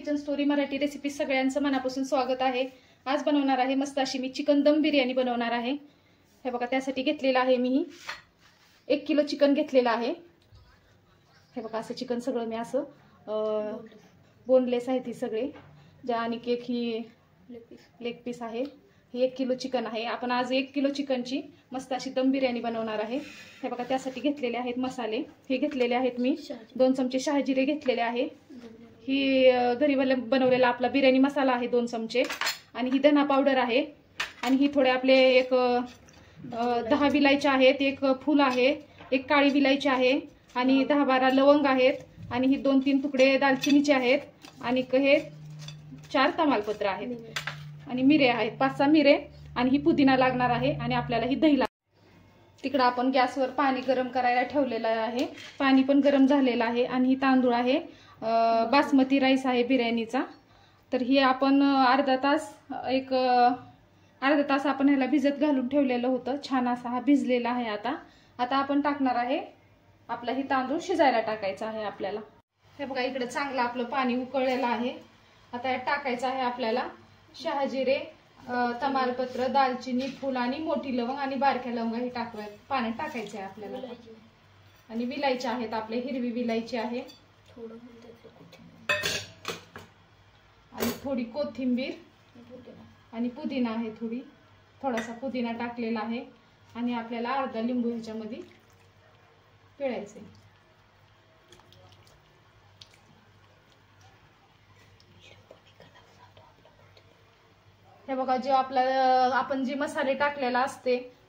Kitchen story Marathi recipe सगळ्यांचं मनापासून स्वागत आहे। आज बनवणार आहे मस्त अशी मी चिकन दम बिर्याणी बनवणार आहे। हे बघा त्यासाठी घेतलेला आहे मी 1 किलो चिकन घेतलेला आहे। हे बघा असं चिकन सगळं मी असं बोनलेस आहे ती सगळे ज्या आणि केक ही लेग पीस आहे। ही 1 किलो चिकन आहे। आपण आज 1 किलो चिकनची मस्त अशी दम बिर्याणी बनवणार आहे। हे बघा त्यासाठी घेतलेले आहेत मसाले। हे घेतलेले आहेत मी 2 चमचे शहाजिरे घेतलेले आहे। ही घरी बनवलेला आपला बिर्याणी मसाला आहे 2 चमचे आणि ही धना पावडर आहे आणि ही थोडे आपले एक 10 विलायची आहेत, एक फूल आहे, एक काळी विलायची आहे आणि 10-12 लवंग आहेत आणि ही 2-3 तुकडे दालचिनीचे आहेत आणि हे 4 तमालपत्र आहेत आणि मिरे आहेत 5-6 मिरे आणि ही पुदिना लागणार आहे आणि आपल्याला ही दही तिकडे आपण गॅसवर पाणी गरम करायला ठेवलेलं आहे। पाणी पण गरम झालेलं आहे आणि ही तांदूळ आहे बासमती राईस आहे बिर्याणीचा। तर ही आपण अर्धा तास आपण ह्याला भिजत घालून ठेवलेलं होतं। छान असा हा भिजलेला आहे। आता आपण टाकणार आहे आपला ही तांदूळ शिजायला टाकायचा आहे आपल्याला। हे बघा इकडे चांगलं आपलं पाणी उकळलेलं आहे। आता यात टाकायचं आहे आपल्याला शहाजिरे, तमालपत्र, दालचिनी, फूल आणि मोठी लवंग आणि बारक्या लवंग हे पाण्यात टाकायचे आहे आपल्याला। आणि विलायची आहेत आपले हिरवी विलायची आहे आणि थोडी कोथिंबीर आणि पुदिना आहे थोडासा पुदिना टाकलेला आहे आणि आपल्याला अर्धा लिंबू ह्याच्यामध्ये पिळायचे। हे बघा जे आपण जे मसाले टाकलेला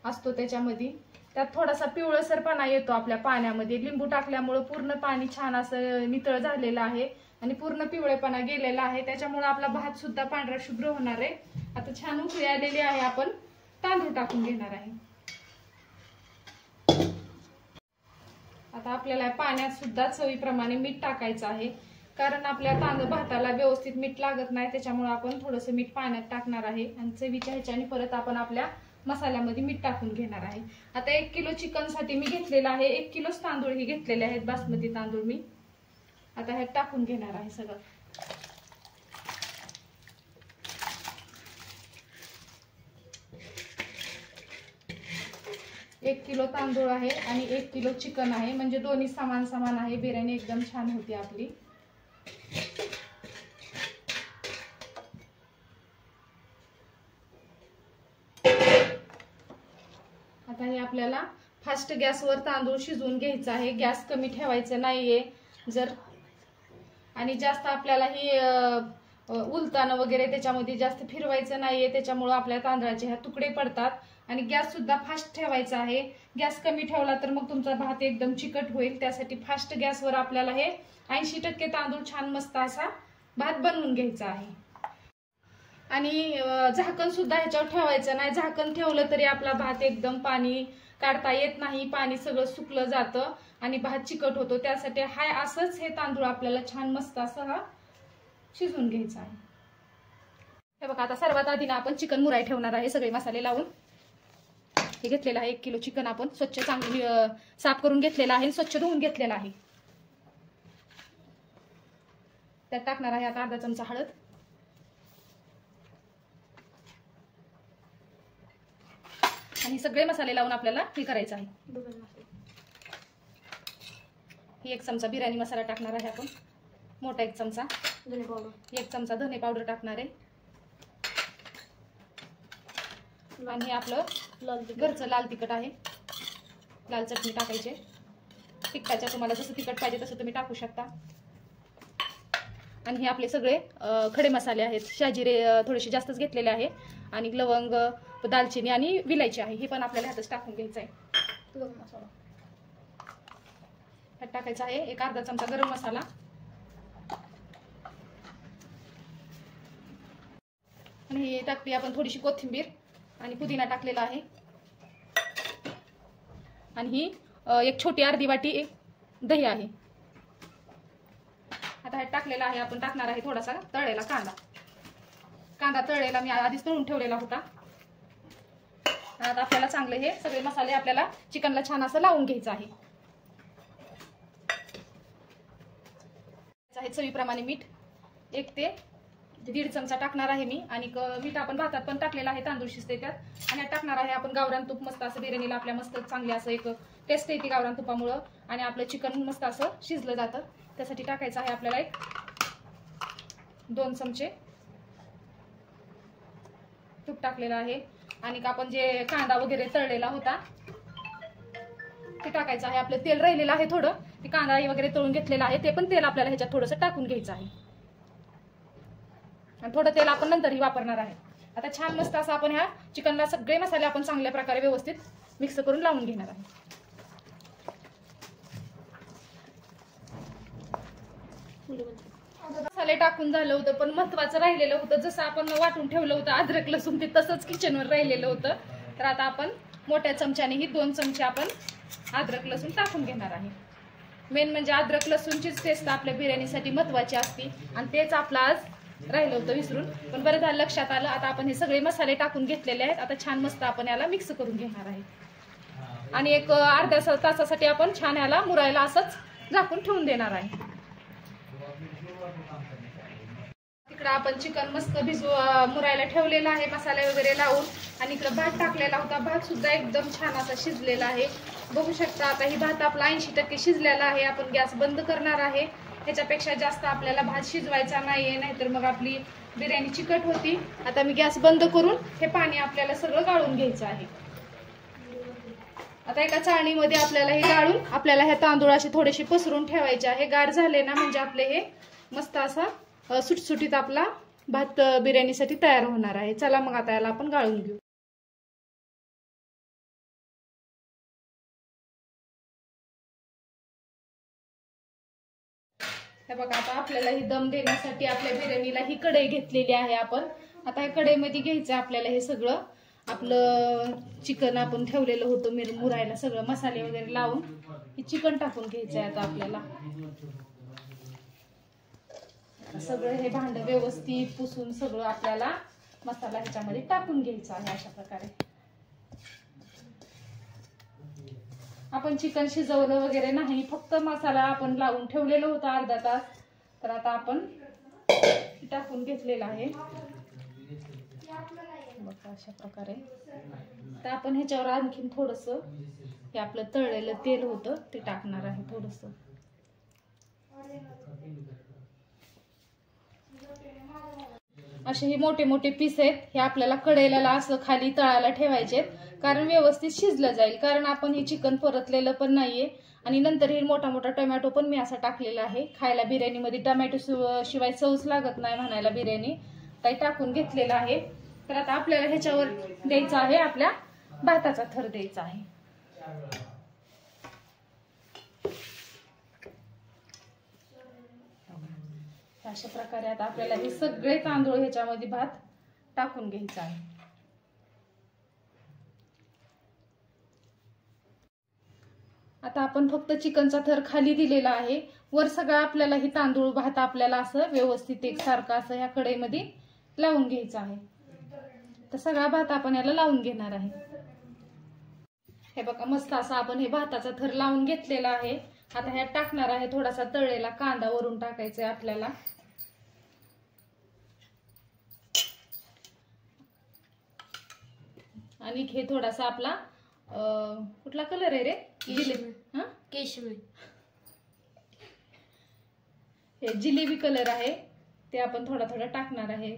असतो त्याच्यामध्ये त्यात थोडासा पिवळसरपणा येतो आपल्या पाण्यामध्ये। लिंबू टाकल्यामुळे पूर्ण पाणी छान असं नितळ झालेलं आहे आणि पूर्ण पिवळेपणा गेलेला आहे। त्याच्यामुळे आपला भात सुद्धा पांढरा शुभ्र होणार आहे। आता छान उकळी आलेली आहे। आपण तांदूळ टाकून घेणार आहे। आता आपल्याला पाण्यात सुद्धा चवीप्रमाणे मीठ टाकायचं आहे कारण आपल्या भाताला व्यवस्थित मीठ लागत नाही, त्याच्यामुळे आपण थोडंसं मीठ पाण्यात टाकणार आहे आणि चवीच्या ह्याच्याने परत आपण आपल्या मसाल्यामध्ये मीठ टाकून घेणार आहे। आता 1 किलो चिकन साठी मी घेतलेला आहे 1 किलो तांदूळ ही घेतलेले आहेत बासमती तांदूळ मी आता ह्यात टाकून घेणार आहे सगळं। 1 किलो तांदूळ आहे आणि 1 किलो चिकन आहे म्हणजे दोन्ही समान आहे। बिर्याणी एकदम छान होती आपली। आता हे आपल्याला फास्ट गॅसवर तांदूळ शिजवून घ्यायचा आहे। गॅस कमी ठेवायचा नाहीये आणि जास्त आपल्याला ही उलताना वगैरे त्याच्यामध्ये जास्त फिरवायचं नाहीये, त्याच्यामुळे आपल्या तांदळाचे ह्या तुकडे पडतात आणि गॅस सुद्धा फास्ट ठेवायचा आहे। गॅस कमी ठेवला तर मग तुमचा भात एकदम चिकट होईल, त्यासाठी फास्ट गॅसवर आपल्याला हे 80% तांदूळ छान मस्त असा भात बनवून घ्यायचा आहे। आणि झाकण सुद्धा ह्याच्यावर ठेवायचं नाही, झाकण ठेवलं तरी आपला भात एकदम पाणी काढता येत नाही, पाणी सगळं सुकलं जातं आणि भात चिकट होतो। त्यासाठी हाय असंच हे तांदूळ आपल्याला छान मस्त असं हा शिजवून घ्यायचा आहे। हे बघा आता सर्वात आधी ना आपण चिकन मुराई ठेवणार आहे सगळे मसाले लावून। हे घेतलेलं आहे 1 किलो चिकन आपण स्वच्छ चांगलं साफ करून घेतलेलं आहे, स्वच्छ धुवून घेतलेलं आहे। त्यात टाकणार आहे आता अर्धा चमचा हळद आणि सगळे मसाले लावून आपल्याला हे करायचं आहे। ही 1 चमचा बिर्याणी मसाला टाकणार आहे आपण, मोठा 1 चमचा धने पावडर, 1 चमचा धने पावडर टाकणार आहे आणि आपलं घरचं लाल तिखट आहे, लाल चटणी टाकायचे। तिखटाच्या तुम्हाला जसं तिखट पाहिजे तसं तुम्ही टाकू शकता। आणि हे आपले सगळे खडे मसाले आहेत। शहाजिरे थोडेसे जास्तच घेतलेले आहे आणि लवंग, दालचिनी आणि विलायची आहे, हे पण आपल्याला ह्यातच टाकून घ्यायचं आहे। ह्यात टाकायचा आहे एक अर्धा चमचा गरम मसाला आणि हे टाकली आपण थोडीशी कोथिंबीर आणि पुदिना टाकलेला आहे आणि ही 1 छोटी अर्धी वाटी दही आहे। आता ह्यात टाकलेला आहे आपण टाकणार आहे थोडासा तळलेला कांदा तळलेला मी आधीच तळून ठेवलेला होता। आता आपल्याला चांगले हे सगळे मसाले आपल्याला चिकनला छान असं लावून घ्यायचं आहे। चवीप्रमाणे मीठ 1 ते 1.5 चमचा टाकणार आहे मी. आणि मीठ आपण भातात पण टाकलेलं आहे, तांदूळ शिजते त्यात. आणि टाकणार आहे आपण गावरान तूप. मस्त असं बिर्याणीला आपल्या मस्त चांगली असं एक टेस्ट येते गावरान तुपामुळं. आणि आपलं चिकन मस्त असं शिजलं जातं. त्यासाठी टाकायचं आहे आपल्याला 2 चमचे तूप टाकलेलं आहे. आणि आपण जे कांदा वगैरे तळलेला होता ते टाकायचं आहे. आपलं तेल राहिलेलं आहे थोडं, ते कांदा वगैरे तळून घेतलेलं आहे, ते पण तेल आपल्याला ह्याच्यात थोडंसं टाकून घ्यायचं आहे. आणि थोडं तेल आपण नंतरही वापरणार आहे. आता छान मस्त असं आपण ह्या चिकनला सगळे मसाले आपण चांगल्या प्रकारे व्यवस्थित मिक्स करून लावून घेणार आहे. मसाले टाकून झालं होतं, पण महत्वाचं राहिलेलं होतं, जसं आपण वाटून ठेवलं होतं अद्रक लसूण, ते तसंच किचनवर राहिलेलं होतं. तर आता आपण मोठ्या चमच्याने ही 2 चमचे आपण अद्रक लसूण टाकून घेणार आहे. मेन म्हणजे अद्रक लसूणचीच टेस्ट आपल्या बिर्याणीसाठी महत्वाची असते, आणि तेच आपलं आज राहिलं होतं विसरून, पण बरं झालं लक्षात आलं. आता आपण हे सगळे मसाले टाकून घेतलेले आहेत. आता छान मस्त आपण याला मिक्स करून घेणार आहे. आणि एक अर्ध्या तासासाठी आपण छान याला मुरायला असंच झाकून ठेवून देणार आहे. इकडं आपण चिकन मस्त मुरायला ठेवलेलं आहे मसाले वगैरे लावून. आणि इकडं भात टाकलेला होता, भात सुद्धा एकदम छान असा शिजलेला आहे. बघू शकता आता ही भात आपला 80% शिजलेला आहे. आपण गॅस बंद करणार आहे. ह्याच्यापेक्षा जास्त आपल्याला भात शिजवायचा नाहीये, नाहीतर मग आपली बिर्याणी चिकट होती. आता मी गॅस बंद करून हे पाणी आपल्याला सगळं गाळून घ्यायचं आहे. आता एका चाळणीमध्ये आपल्याला हे गाळून आपल्याला ह्या तांदूळाचे थोडेसे पसरून ठेवायचे आहे. गार झाले ना म्हणजे आपले हे मस्त असा सुटसुटीत आपला भात बिर्याणीसाठी तयार होणार आहे. चला मग आता याला आपण गाळून घेऊ. हे बघा आता आपल्याला ही दम देण्यासाठी आपल्या बिर्याणीला ही कढई घेतलेली आहे आपण. आता या कढईमध्ये घ्यायचं आपल्याला हे सगळं आपलं चिकन आपण ठेवलेलं होतं मुरायला, सगळं मसाले वगैरे लावून हे चिकन टाकून घ्यायचंय. आता आपल्याला सगळं हे भांड व्यवस्थित पुसून सगळं आपल्याला मसाला ह्याच्यामध्ये टाकून घ्यायचा आहे. अशा प्रकारे आपण चिकन शिजवलं वगैरे नाही, फक्त मसाला आपण लावून ठेवलेलं होतं अर्धा तास. तर आता आपण टाकून घेतलेलं आहे बघा अशा प्रकारे. तर आपण ह्याच्यावर आणखीन थोडस हे आपलं तळलेलं तेल होतं ते टाकणार आहे थोडस. असे हे मोठे मोठे पीस आहेत, हे आपल्याला कढईला असं खाली तळायला ठेवायचे, कारण व्यवस्थित शिजलं जाईल. कारण आपण हे चिकन परतलेलं पण नाहीये. आणि नंतर हे मोठा मोठा टोमॅटो पण मी असा टाकलेला आहे. खायला बिर्याणीमध्ये टोमॅटो शिवाय चवच लागत नाही म्हणायला बिर्याणी, काही टाकून घेतलेला आहे. तर आता आपल्याला ह्याच्यावर द्यायचा आहे आपल्या भाताचा थर द्यायचा आहे. अशा प्रकारे आता आपल्याला हे सगळे तांदूळ ह्याच्यामध्ये भात टाकून घ्यायचा आहे. आता आपण फक्त चिकनचा थर खाली दिलेला आहे, वर सगळं आपल्याला हे तांदूळ भात आपल्याला असं व्यवस्थित एकसारखं असं ह्या कढईमध्ये लावून घ्यायचं आहे. तर सगळा भात आपण याला लावून घेणार आहे. हे बघा मस्त असं आपण हे भाताचा थर लावून घेतलेला आहे. आता ह्यात टाकणार आहे थोडासा तळलेला कांदा, वरून टाकायचा आहे आपल्याला. आणि हे थोडासा आपला कुठला कलर आहे रे? केशरी. हे जिलेबी कलर आहे, ते आपण थोडा थोडा टाकणार आहे.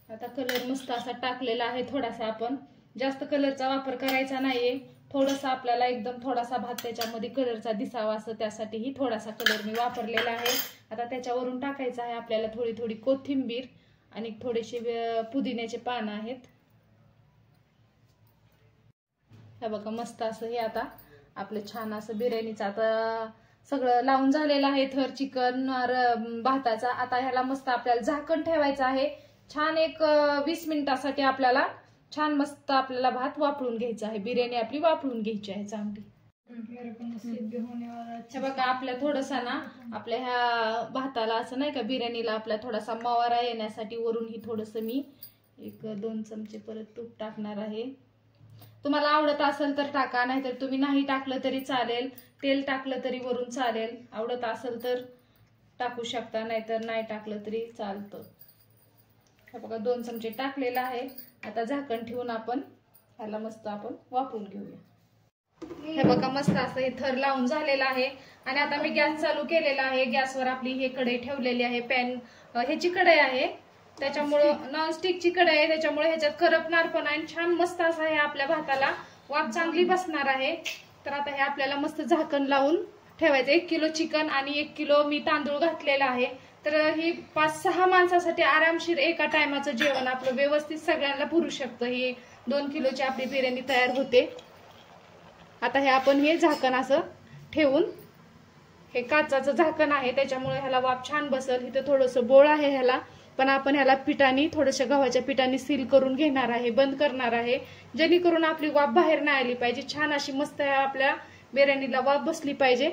आता कलर मस्त असा टाकलेला आहे थोडासा. आपण जास्त कलरचा वापर करायचा नाहीये, थोडासा आपल्याला एकदम थोडासा भात त्याच्यामध्ये कलरचा दिसावा असं त्यासाठीही थोडासा कलर मी वापरलेला आहे. आता त्याच्यावरून टाकायचा आहे आपल्याला थोडी थोडी कोथिंबीर आणि थोडेसे पुदिन्याचे पान आहेत. हे बघा मस्त असं हे आता आपलं छान असं बिर्याणीचं आता सगळं लावून झालेलं आहे थर चिकन भाताचा. आता ह्याला मस्त आपल्याला झाकण ठेवायचं आहे. छान एक 20 मिनिटासाठी आपल्याला छान मस्त आपल्याला भात वापरून घ्यायचा आहे. बिर्याणी आपली वापरून घ्यायची आहे चांगली. हे बघा आपल्या थोडासा ना आपल्या ह्या भाताला असं नाही का बिर्याणीला आपला थोडासा मवारा येण्यासाठी वरून ही थोडस मी 1-2 चमचे परत तूप टाकणार आहे. तुम्हाला आवडत असेल तर टाका, नाहीतर तुम्ही नाही टाकलं तरी चालेल. तेल टाकलं तरी वरून चालेल. आवडत असेल तर टाकू शकता, नाहीतर नाही टाकलं तरी चालतं. हे बघा 2 चमचे टाकलेलं आहे. आता झाकण ठेवून आपण ह्याला मस्त आपण वाफवून घेऊया. हे बघा मस्त असं हे थर लावून झालेलं आहे. आणि आता मी गॅस चालू केलेला आहे. गॅसवर आपली हे कढई ठेवलेली आहे. पॅन ह्याची कढई आहे, त्याच्यामुळं नॉनस्टिकची कढई आहे, त्याच्यामुळे ह्याच्यात करपणार पण आहे. छान मस्त असं हे आपल्या भाताला वाफ चांगली बसणार आहे. तर आता हे आपल्याला मस्त झाकण लावून ठेवायचं. 1 किलो चिकन आणि 1 किलो मी तांदूळ घातलेला आहे. तर ही 5-6 माणसासाठी आरामशीर एका टायमाचं जेवण आपलं व्यवस्थित सगळ्यांना पुरू शकतं. ही 2 किलोची आपली बिर्याणी तयार होते. आता हे आपण हे झाकण असं ठेवून, हे काचाचं झाकण आहे त्याच्यामुळे ह्याला वाफ छान बसल. इथं थोडंसं बोळ आहे ह्याला, पण आपण ह्याला पिठाने थोडंसं गव्हाच्या पिठाने सील करून घेणार आहे, बंद करणार आहे, जेणेकरून आपली वाफ बाहेर नाही आली पाहिजे. छान अशी मस्त आपल्या बिर्याणीला वाफ बसली पाहिजे.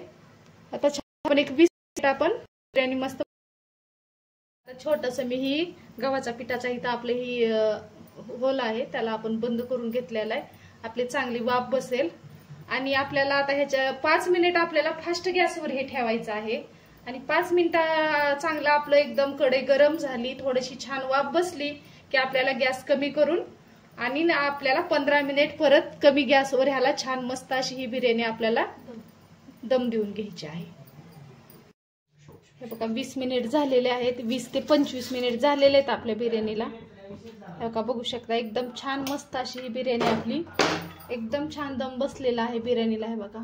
आता आपण एक 20 मिनिट आपण बिर्याणी मस्त. छोटस मी ही गव्हाच्या पिठाचा इथं आपले ही होल आहे त्याला आपण बंद करून घेतलेला आहे. आपली चांगली वाफ बसेल. आणि आपल्याला आता ह्याच्या 5 मिनिट आपल्याला फास्ट गॅसवर हे ठेवायचं आहे. आणि 5 मिनिटं चांगलं आपलं एकदम कढई गरम झाली, थोडीशी छान वाफ बसली की आपल्याला गॅस कमी करून आणि आपल्याला 15 मिनिट परत कमी गॅसवर ह्याला छान मस्त अशी ही बिर्याणी आपल्याला दम देऊन घ्यायची आहे. हे बघा 20 मिनिट झालेले आहेत. 20 ते 25 मिनिट झालेले आहेत आपल्या बिर्याणीला. हे बघा बघू शकता एकदम छान मस्त अशी ही बिर्याणी आपली एकदम छान दम बसलेला आहे बिर्याणीला. हे बघा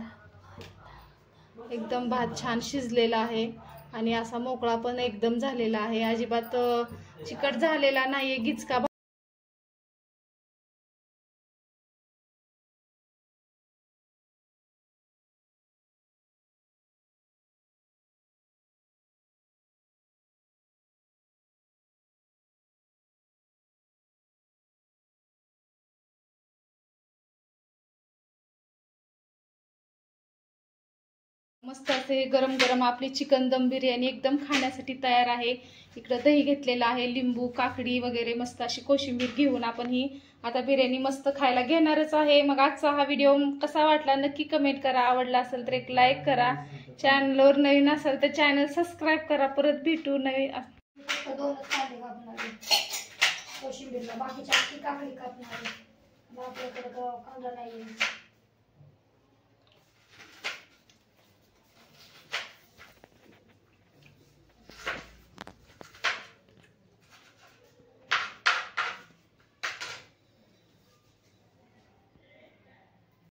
एकदम भात छान शिजलेला आहे आणि असा मोकळा पण एकदम झालेला आहे. अजिबात चिकट झालेला नाहीये, गिचका. मस्त असे गरम गरम आपली चिकन दम बिर्याणी एकदम खाण्यासाठी तयार आहे. इकडे दही घेतलेला आहे, लिंबू, काकडी वगैरे मस्त अशी कोशिंबीर घेऊन आपण ही आता बिर्याणी मस्त खायला घेणारच आहे. मग आजचा हा व्हिडिओ कसा वाटला नक्की कमेंट करा. आवडला असेल तर एक लाईक करा. चॅनलवर नवीन असेल तर चॅनल सबस्क्राईब करा. परत भेटू नवीन. कोशिंबीरला बाकीच्या काकडी कापणार आपल्याकडे कांदा नाही.